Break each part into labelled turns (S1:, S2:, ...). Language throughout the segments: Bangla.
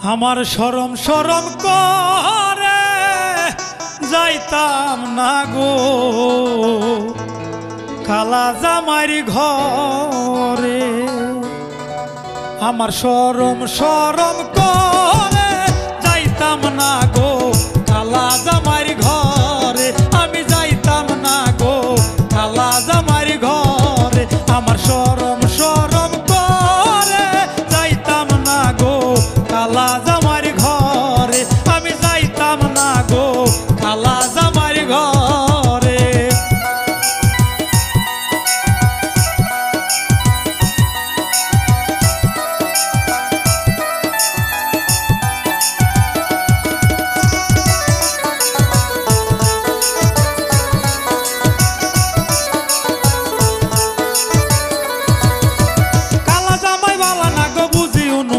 S1: আমার শরম শরম করে যাইতাম না গো কালা জামাইর ঘরে। আমার শরম শরম করে যাইতাম না গো কালা জামাইর ঘরে। আমি যাইতাম না গো কালা জামাইর ঘরে। আমার শরম শরম করে যাইতাম না গো কালা জামাইর ঘরে। আমি যাইতাম না গো কালা জামাইর ঘরে।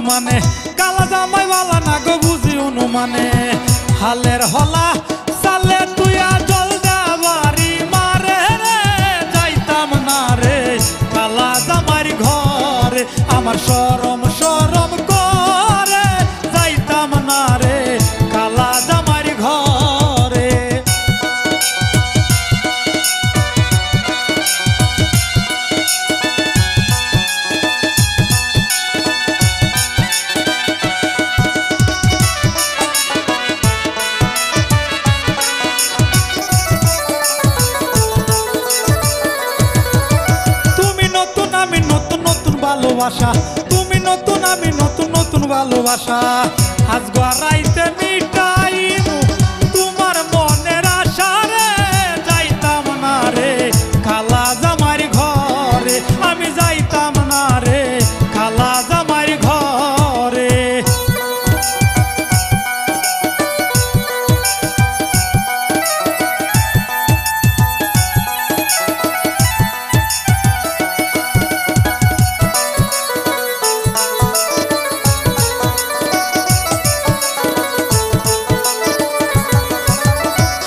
S1: মানে কালা জামাই বালা না গো বুঝি অনুমানে। হালের হলা সালে তুইয়া জল দেবারি মারে রে যাইতাম না রে কালা জামাইর ঘরে। আমার শরম শরম করে যাইতাম না রে কালা জামাইর ঘরে। ভালোবাসা তুমি নতুন আমি নতুন নতুন ভালোবাসা। আজ গড়াইতে মিটাইমু তোমার মনের আশা রে যাইতাম না রে কালা জামাইর ঘরে। আমি যাইতাম না রে কালা জামাইর ঘরে।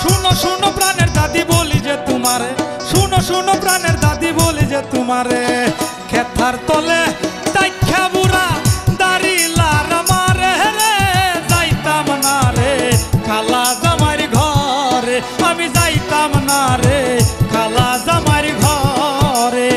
S1: শুনো শুনো প্রাণের দাদি বলি যে তোমারে খেতার তলে তাইখা বুড়া দাড়ি লার মারে রে যাইতাম না রে কালা জামাইর ঘরে। আমি যাইতাম না রে কালা জামাইর ঘরে।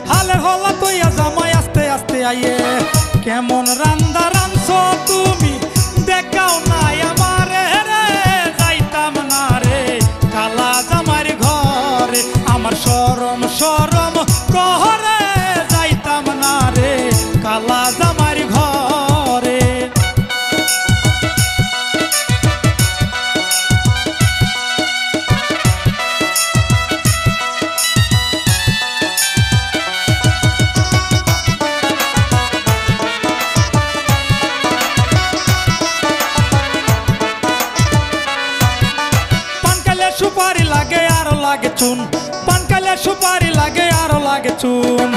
S1: হালের হলা তৈয়া জামাই আস্তে আস্তে আইয়ে। কেমন রান্দা রাঁধছো তুমি দেখাও নাই আমারে রে যাইতাম না রে কালা জামাইর ঘরে। আমার শরম শরম করে যাইতাম না রে কালা জামাইর ঘরে। সুপারি লাগে আরো লাগে চুন পান খাইলে সুপারি লাগে আরো লাগে চুন।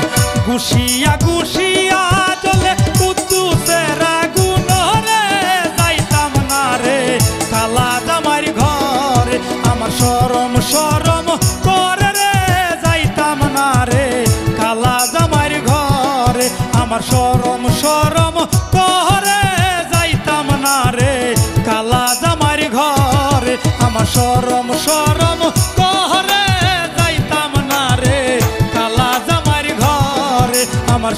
S1: গুছিয়া গুছিয়া চলে কুদ্দুসের আগুন রে যাইতাম না রে কালা জামাইর ঘরে। আমার শরম শরম করে রে যাইতাম না রে কালা জামাইর ঘরে। আমার শরম শরম করে যাইতাম না রে কালা জামাইর ঘরে। আমার শরম শরম করে যাইতাম না রে কালা জামাইর ঘরে। আমার